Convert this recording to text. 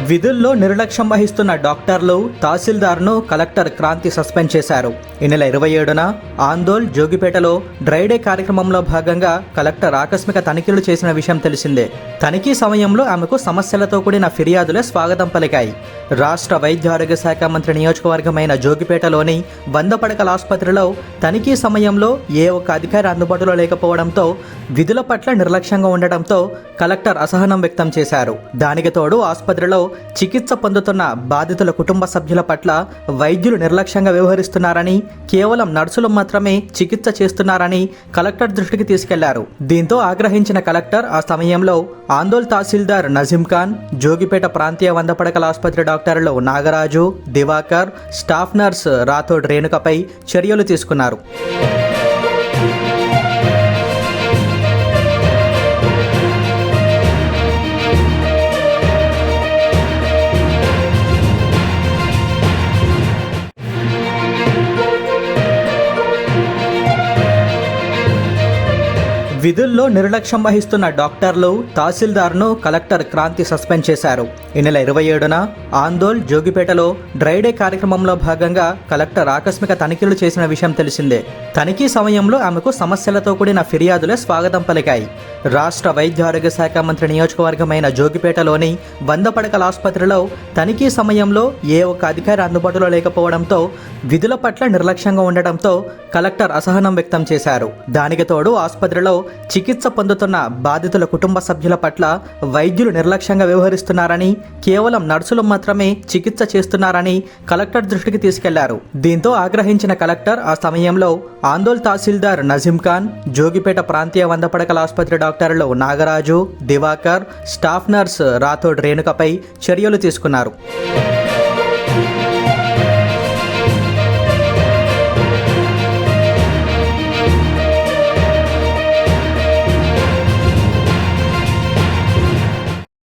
విధుల్లో నిర్లక్ష్యం వహిస్తున్న డాక్టర్లు, తహసీల్దార్ను కలెక్టర్ క్రాంతి సస్పెండ్ చేశారు. ఈ నెల 27న ఆందోళ్, జోగిపేటలో డ్రైడే కార్యక్రమంలో భాగంగా కలెక్టర్ ఆకస్మిక తనిఖీలు చేసిన విషయం తెలిసిందే. తనిఖీ సమయంలో ఆమెకు సమస్యలతో కూడిన ఫిర్యాదులే స్వాగతం పలికాయి. రాష్ట్ర వైద్య ఆరోగ్య శాఖ మంత్రి నియోజకవర్గమైన జోగిపేటలోని 100 పడకల ఆసుపత్రిలో తనిఖీ సమయంలో ఏ ఒక్క అధికారి అందుబాటులో లేకపోవడంతో, విధుల పట్ల నిర్లక్ష్యంగా ఉండటంతో కలెక్టర్ అసహనం వ్యక్తం చేశారు. దానికి తోడు ఆసుపత్రిలో చికిత్స పొందుతున్న బాధితుల కుటుంబ సభ్యుల పట్ల వైద్యులు నిర్లక్ష్యంగా వ్యవహరిస్తున్నారని, కేవలం నర్సులు మాత్రమే చికిత్స చేస్తున్నారని కలెక్టర్ దృష్టికి తీసుకెళ్లారు. దీంతో ఆగ్రహించిన కలెక్టర్ ఆ సమయంలో ఆందోళ్ తహసీల్దార్ నజీం ఖాన్, జోగిపేట ప్రాంతీయ 100 పడకల ఆసుపత్రి డాక్టర్లు నాగరాజు, దివాకర్, స్టాఫ్ నర్స్ రాథోడ్ రేణుకపై చర్యలు తీసుకున్నారు. విధుల్లో నిర్లక్ష్యం వహిస్తున్న డాక్టర్లు, తహసీల్దార్ను కలెక్టర్ క్రాంతి సస్పెండ్ చేశారు. ఈ నెల 27న ఆందోళ్, జోగిపేటలో డ్రైడే కార్యక్రమంలో భాగంగా కలెక్టర్ ఆకస్మిక తనిఖీలు చేసిన విషయం తెలిసిందే. తనిఖీ సమయంలో ఆమెకు సమస్యలతో కూడిన ఫిర్యాదులే స్వాగతం పలికాయి. రాష్ట్ర వైద్య ఆరోగ్య శాఖ మంత్రి నియోజకవర్గమైన జోగిపేటలోని 100 పడకల ఆసుపత్రిలో తనిఖీ సమయంలో ఏ ఒక్క అధికారి అందుబాటులో లేకపోవడంతో, విధుల పట్ల నిర్లక్ష్యంగా ఉండటంతో కలెక్టర్ అసహనం వ్యక్తం చేశారు. దానికి తోడు ఆసుపత్రిలో చికిత్స పొందుతున్న బాధితుల కుటుంబ సభ్యుల పట్ల వైద్యులు నిర్లక్ష్యంగా వ్యవహరిస్తున్నారని, కేవలం నర్సులు మాత్రమే చికిత్స చేస్తున్నారని కలెక్టర్ దృష్టికి తీసుకెళ్లారు. దీంతో ఆగ్రహించిన కలెక్టర్ ఆ సమయంలో ఆందోళ్ తహసీల్దార్ నజీం ఖాన్, జోగిపేట ప్రాంతీయ 100 పడకల ఆసుపత్రి డాక్టర్లు నాగరాజు, దివాకర్, స్టాఫ్ నర్స్ రాథోడ్ రేణుకపై చర్యలు తీసుకున్నారు.